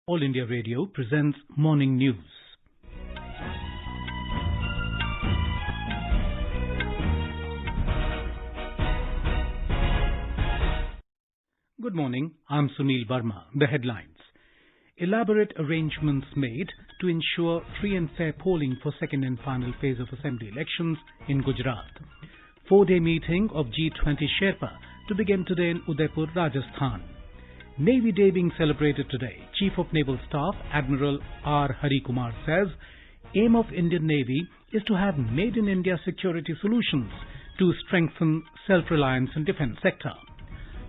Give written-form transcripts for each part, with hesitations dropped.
All India Radio presents Morning News. Good morning, I'm Sunil Verma. The headlines. Elaborate arrangements made to ensure free and fair polling for second and final phase of assembly elections in Gujarat. 4-day meeting of G20 Sherpa to begin today in Udaipur, Rajasthan. Navy Day being celebrated today. Chief of Naval Staff Admiral R. Hari Kumar says, aim of Indian Navy is to have made in India security solutions to strengthen self-reliance in defence sector.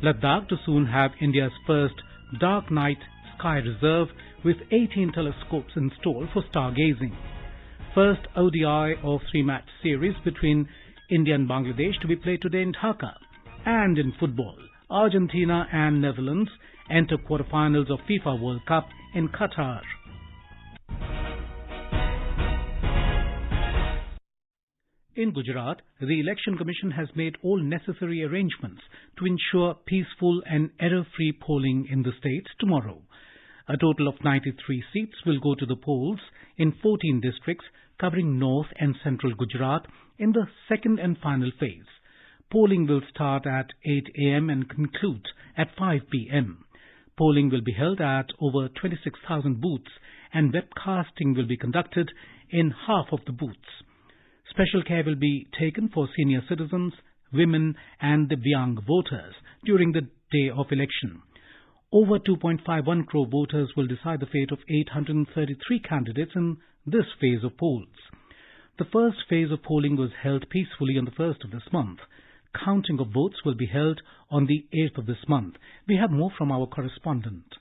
Ladakh to soon have India's first dark night sky reserve with 18 telescopes installed for stargazing. First ODI of 3-match series between India and Bangladesh to be played today in Dhaka. And in football, Argentina and Netherlands enter quarterfinals of FIFA World Cup in Qatar. In Gujarat, the Election Commission has made all necessary arrangements to ensure peaceful and error-free polling in the state tomorrow. A total of 93 seats will go to the polls in 14 districts covering north and central Gujarat in the second and final phase. Polling will start at 8 a.m. and conclude at 5 p.m. Polling will be held at over 26,000 booths and webcasting will be conducted in half of the booths. Special care will be taken for senior citizens, women and Divyang voters during the day of election. Over 2.51 crore voters will decide the fate of 833 candidates in this phase of polls. The first phase of polling was held peacefully on the 1st of this month. Counting of votes will be held on the 8th of this month. We have more from our correspondent.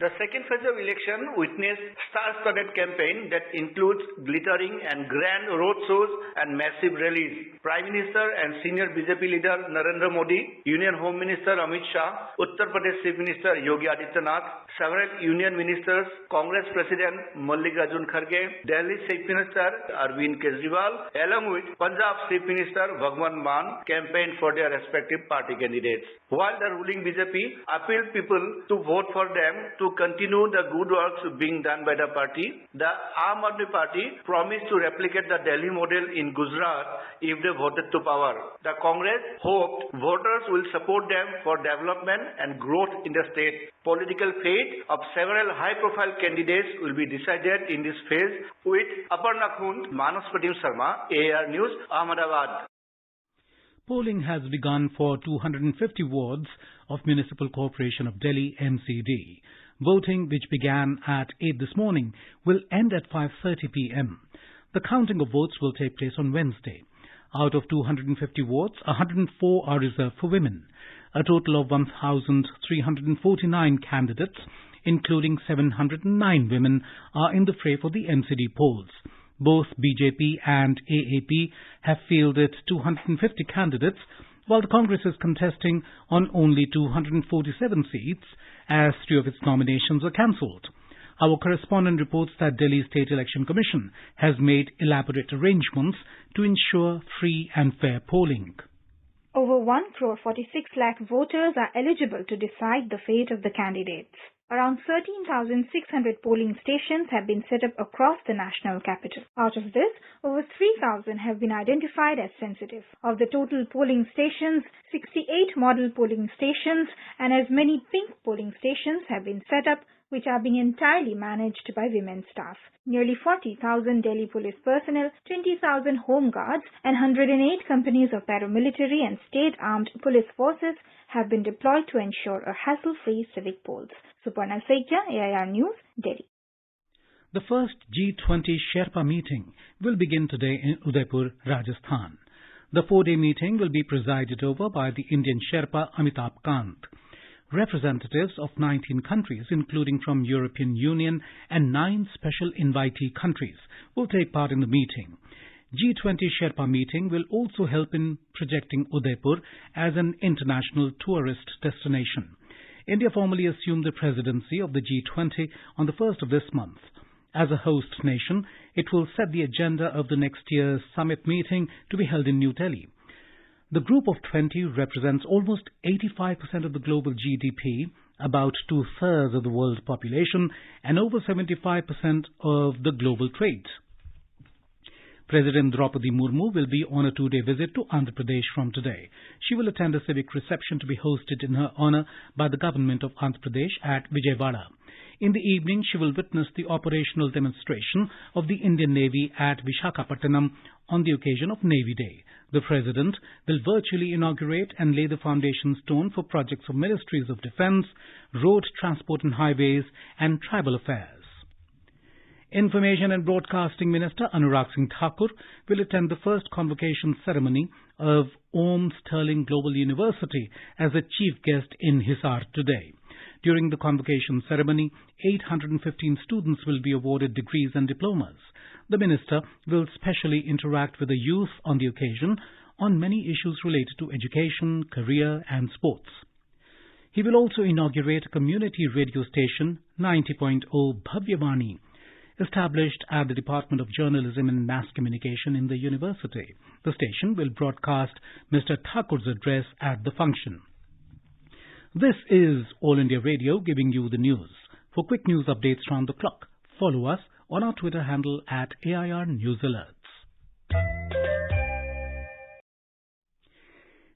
The second phase of election witnessed star-studded campaign that includes glittering and grand road shows and massive rallies. Prime Minister and senior BJP leader Narendra Modi, Union Home Minister Amit Shah, Uttar Pradesh Chief Minister Yogi Adityanath, several Union Ministers, Congress President Mallikarjun Kharge, Delhi Chief Minister Arvind Kejriwal, along with Punjab Chief Minister Bhagwant Mann campaigned for their respective party candidates. While the ruling BJP appealed people to vote for them to continue the good works being done by the party, the Aam Aadmi Party promised to replicate the Delhi model in Gujarat if they voted to power. The Congress hoped voters will support them for development and growth in the state. Political fate of several high-profile candidates will be decided in this phase. With Aparna Khund, Manas Pratim Sharma, AR News, Ahmedabad. Polling has begun for 250 wards of Municipal Corporation of Delhi MCD. Voting, which began at 8 this morning, will end at 5:30 p.m. The counting of votes will take place on Wednesday. Out of 250 wards, 104 are reserved for women. A total of 1,349 candidates, including 709 women, are in the fray for the MCD polls. Both BJP and AAP have fielded 250 candidates, while the Congress is contesting on only 247 seats, as 3 of its nominations were cancelled. Our correspondent reports that Delhi State Election Commission has made elaborate arrangements to ensure free and fair polling. Over 1,46 lakh voters are eligible to decide the fate of the candidates. Around 13,600 polling stations have been set up across the national capital. Out of this, over 3,000 have been identified as sensitive. Of the total polling stations, 68 model polling stations and as many pink polling stations have been set up, which are being entirely managed by women staff. Nearly 40,000 Delhi police personnel, 20,000 home guards and 108 companies of paramilitary and state-armed police forces have been deployed to ensure a hassle-free civic polls. Suparna Saikia, AIR News, Delhi. The first G20 Sherpa meeting will begin today in Udaipur, Rajasthan. The 4-day meeting will be presided over by the Indian Sherpa Amitabh Kant. Representatives of 19 countries, including from European Union and 9 special invitee countries, will take part in the meeting. G20 Sherpa meeting will also help in projecting Udaipur as an international tourist destination. India formally assumed the presidency of the G20 on the 1st of this month. As a host nation, it will set the agenda of the next year's summit meeting to be held in New Delhi. The Group of 20 represents almost 85% of the global GDP about two-thirds of the world's population and over 75% of the global trade. President Draupadi Murmu will be on a two-day visit to Andhra Pradesh from today. She will attend a civic reception to be hosted in her honor by the government of Andhra Pradesh at Vijayawada. In the evening, she will witness the operational demonstration of the Indian Navy at Visakhapatnam on the occasion of Navy Day. The President will virtually inaugurate and lay the foundation stone for projects of Ministries of Defence, Road Transport and Highways and Tribal Affairs. Information and Broadcasting Minister Anurag Singh Thakur will attend the first convocation ceremony of Om Sterling Global University as a chief guest in Hisar today. During the convocation ceremony, 815 students will be awarded degrees and diplomas. The minister will specially interact with the youth on the occasion on many issues related to education, career and sports. He will also inaugurate a community radio station, 90.0 Bhavyavani, established at the Department of Journalism and Mass Communication in the university. The station will broadcast Mr. Thakur's address at the function. This is All India Radio giving you the news. For quick news updates round the clock, follow us on our Twitter handle at AIR News Alerts.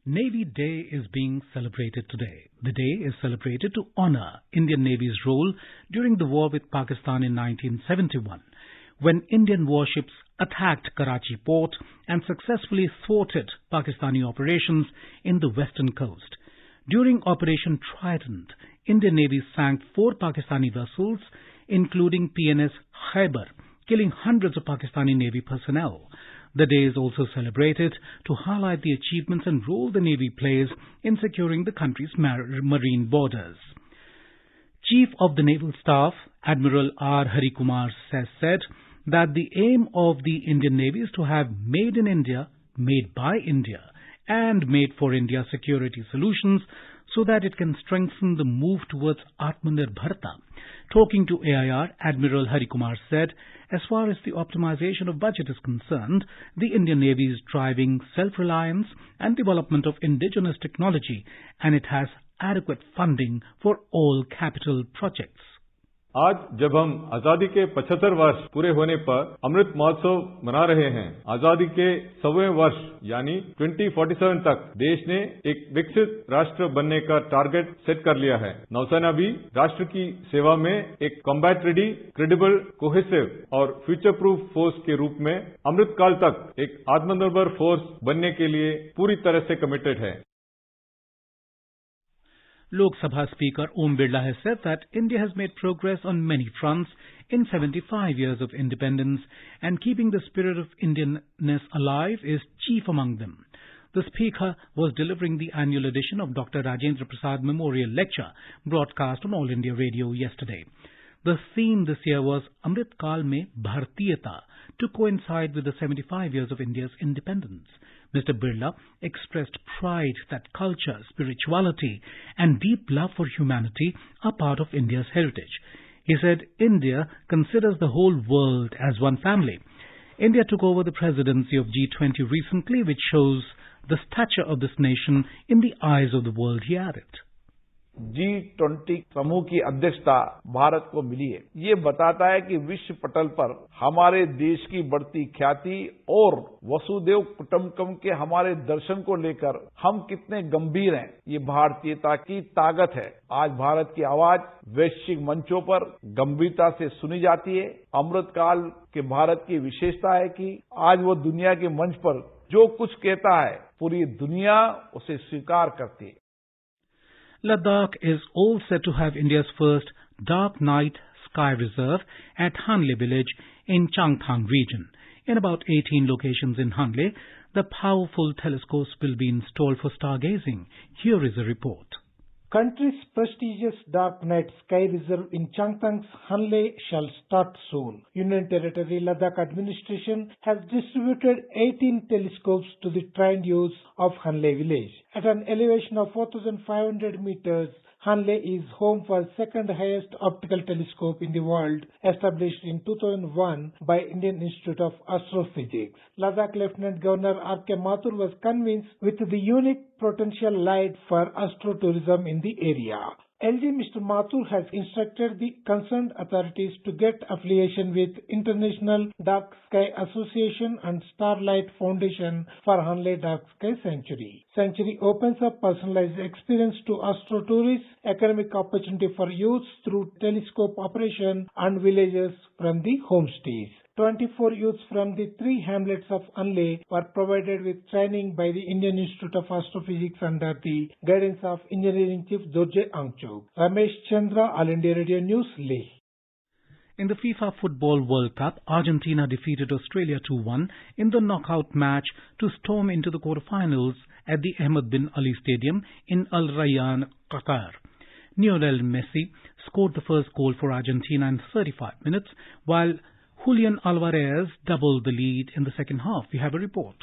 Navy Day is being celebrated today. The day is celebrated to honor Indian Navy's role during the war with Pakistan in 1971, when Indian warships attacked Karachi port and successfully thwarted Pakistani operations in the western coast. During Operation Trident, Indian Navy sank 4 Pakistani vessels, including PNS Khyber, killing hundreds of Pakistani Navy personnel. The day is also celebrated to highlight the achievements and role the Navy plays in securing the country's marine borders. Chief of the Naval Staff, Admiral R. Harikumar, said that the aim of the Indian Navy is to have made in India, made by India, and made for India security solutions so that it can strengthen the move towards Atmanirbharta. Talking to AIR, Admiral Harikumar said, as far as the optimization of budget is concerned, the Indian Navy is driving self-reliance and development of indigenous technology, and it has adequate funding for all capital projects. आज जब हम आजादी के 75 वर्ष पूरे होने पर अमृत महोत्सव मना रहे हैं, आजादी के 100वें वर्ष यानी 2047 तक देश ने एक विकसित राष्ट्र बनने का टारगेट सेट कर लिया है। नौसेना भी राष्ट्र की सेवा में एक कॉम्बैट रेडी, क्रेडिबल, कोहेसिव और फ्यूचर प्रूफ फोर्स के रूप में अमृतकाल तक एक आत्मनिर्भर फोर्स बनने के लिए पूरी तरह से कमिटेड है। Lok Sabha Speaker Om Birla has said that India has made progress on many fronts in 75 years of independence, and keeping the spirit of Indianness alive is chief among them. The Speaker was delivering the annual edition of Dr. Rajendra Prasad Memorial Lecture, broadcast on All India Radio yesterday. The theme this year was Amrit Kal Mein Bhartiyata, to coincide with the 75 years of India's independence. Mr. Birla expressed pride that culture, spirituality and deep love for humanity are part of India's heritage. He said India considers the whole world as one family. India took over the presidency of G20 recently, which shows the stature of this nation in the eyes of the world, he added. G20 समूह की अध्यक्षता भारत को मिली है। ये बताता है कि विश्व पटल पर हमारे देश की बढ़ती ख्याति और वसुदेव कुटुंबकम के हमारे दर्शन को लेकर हम कितने गंभीर हैं, ये भारतीयता की ताकत है। आज भारत की आवाज वैश्विक मंचों पर गंभीरता से सुनी जाती है। अमृतकाल के भारत की विशेषता है कि आज वो दुनिया के मंच पर जो कुछ कहता है, पूरी दुनिया उसे स्वीकार करती है। Ladakh is all set to have India's first dark night sky reserve at Hanle village in Changthang region. In about 18 locations in Hanle, the powerful telescopes will be installed for stargazing. Here is a report. Country's prestigious Dark Night Sky Reserve in Changthang's Hanle shall start soon. Union Territory Ladakh administration has distributed 18 telescopes to the trained youths of Hanle village. At an elevation of 4,500 meters, Hanle is home for second highest optical telescope in the world, established in 2001 by Indian Institute of Astrophysics. Ladakh Lieutenant Governor R.K. Mathur was convinced with the unique potential light for astrotourism in the area. LG Mr. Mathur has instructed the concerned authorities to get affiliation with International Dark Sky Association and Starlight Foundation for Hanle Dark Sky Sanctuary. Sanctuary opens up personalized experience to astro tourists, economic opportunity for youths through telescope operation and villagers from the homestays. 24 youths from the 3 hamlets of Hanle were provided with training by the Indian Institute of Astrophysics under the guidance of Engineering Chief Dorje Angchuk. Ramesh Chandra, All India Radio News, Leh. In the FIFA Football World Cup, Argentina defeated Australia 2-1 in the knockout match to storm into the quarterfinals at the Ahmed bin Ali Stadium in Al Rayyan, Qatar. Lionel Messi scored the first goal for Argentina in 35 minutes, while Julian Alvarez doubled the lead in the second half. We have a report.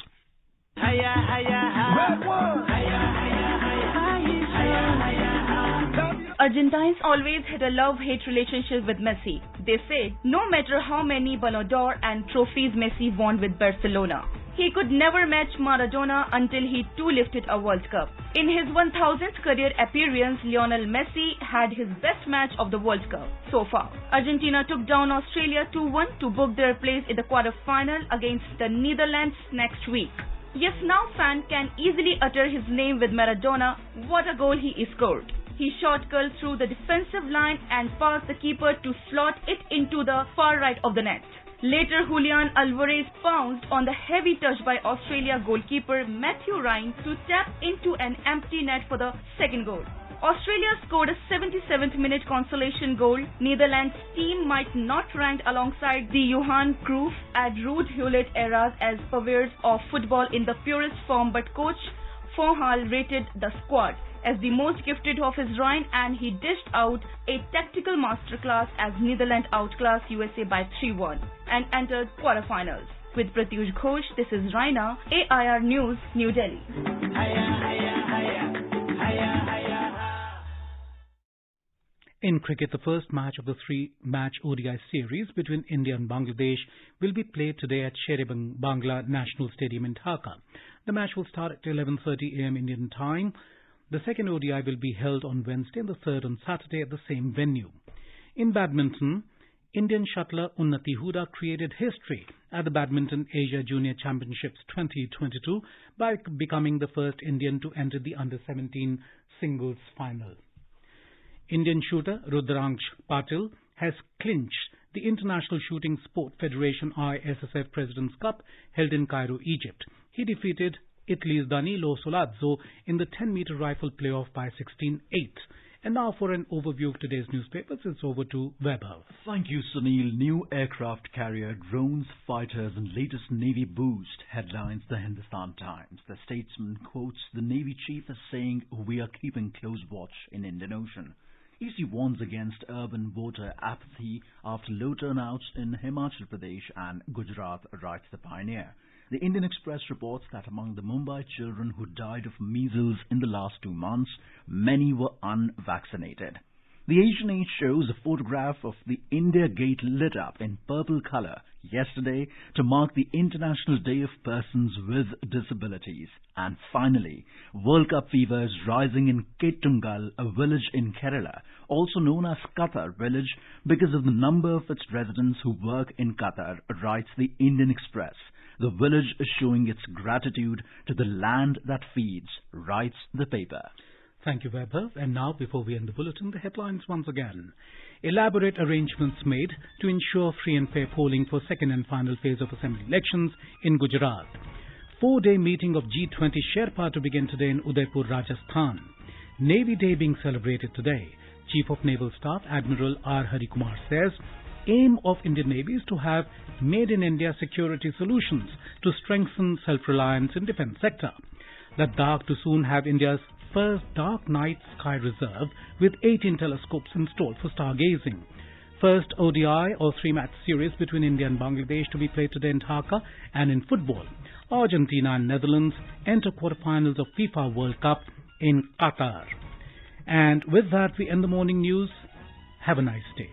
Argentines always had a love-hate relationship with Messi. They say no matter how many Ballon d'Or and trophies Messi won with Barcelona, he could never match Maradona until he too lifted a World Cup. In his 1000th career appearance, Lionel Messi had his best match of the World Cup so far. Argentina took down Australia 2-1 to book their place in the quarter-final against the Netherlands next week. Yes, now fan can easily utter his name with Maradona. What a goal he scored. He shot curl through the defensive line and passed the keeper to slot it into the far right of the net. Later, Julian Alvarez pounced on the heavy touch by Australia goalkeeper Matthew Ryan to tap into an empty net for the second goal. Australia scored a 77th minute consolation goal. Netherlands team might not rank alongside the Johan Cruyff and Ruud Gullit eras as purveyors of football in the purest form, but coach Van Gaal rated the squad as the most gifted of his reign, and he dished out a tactical masterclass as Netherlands outclassed USA by 3-1 and entered quarterfinals. With Pratyush Ghosh, this is Raina, AIR News, New Delhi. In cricket, the first match of the 3-match ODI series between India and Bangladesh will be played today at Sher-e-Bangla National Stadium in Dhaka. The match will start at 11:30 a.m. Indian time. The second ODI will be held on Wednesday and the third on Saturday at the same venue. In badminton, Indian shuttler Unnati Huda created history at the Badminton Asia Junior Championships 2022 by becoming the first Indian to enter the under-17 singles final. Indian shooter Rudraksh Patil has clinched the International Shooting Sport Federation ISSF President's Cup held in Cairo, Egypt. He defeated Italy's Danilo Solazzo in the 10-meter rifle playoff by 16-8. And now for an overview of today's newspapers, it's over to Weber. Thank you, Sunil. New aircraft carrier, drones, fighters and latest Navy boost, headlines the Hindustan Times. The statesman quotes the Navy chief as saying, "We are keeping close watch in Indian Ocean." EC warns against urban voter apathy after low turnouts in Himachal Pradesh and Gujarat, writes the Pioneer. The Indian Express reports that among the Mumbai children who died of measles in the last 2 months, many were unvaccinated. The Asian Age shows a photograph of the India Gate lit up in purple colour yesterday to mark the International Day of Persons with Disabilities. And finally, World Cup fever is rising in Kettungal, a village in Kerala, also known as Qatar village because of the number of its residents who work in Qatar, writes the Indian Express. The village is showing its gratitude to the land that feeds, writes the paper. Thank you, Weber. And now, before we end the bulletin, the headlines once again. Elaborate arrangements made to ensure free and fair polling for second and final phase of assembly elections in Gujarat. 4-day meeting of G20 Sherpa to begin today in Udaipur, Rajasthan. Navy Day being celebrated today. Chief of Naval Staff Admiral R. Harikumar says, aim of Indian Navy is to have made in India security solutions to strengthen self-reliance in defence sector. Ladakh to soon have India's first dark night sky reserve with 18 telescopes installed for stargazing. First ODI or 3-match series between India and Bangladesh to be played today in Dhaka. And in football, Argentina and Netherlands enter quarterfinals of FIFA World Cup in Qatar. And with that, we end the morning news. Have a nice day.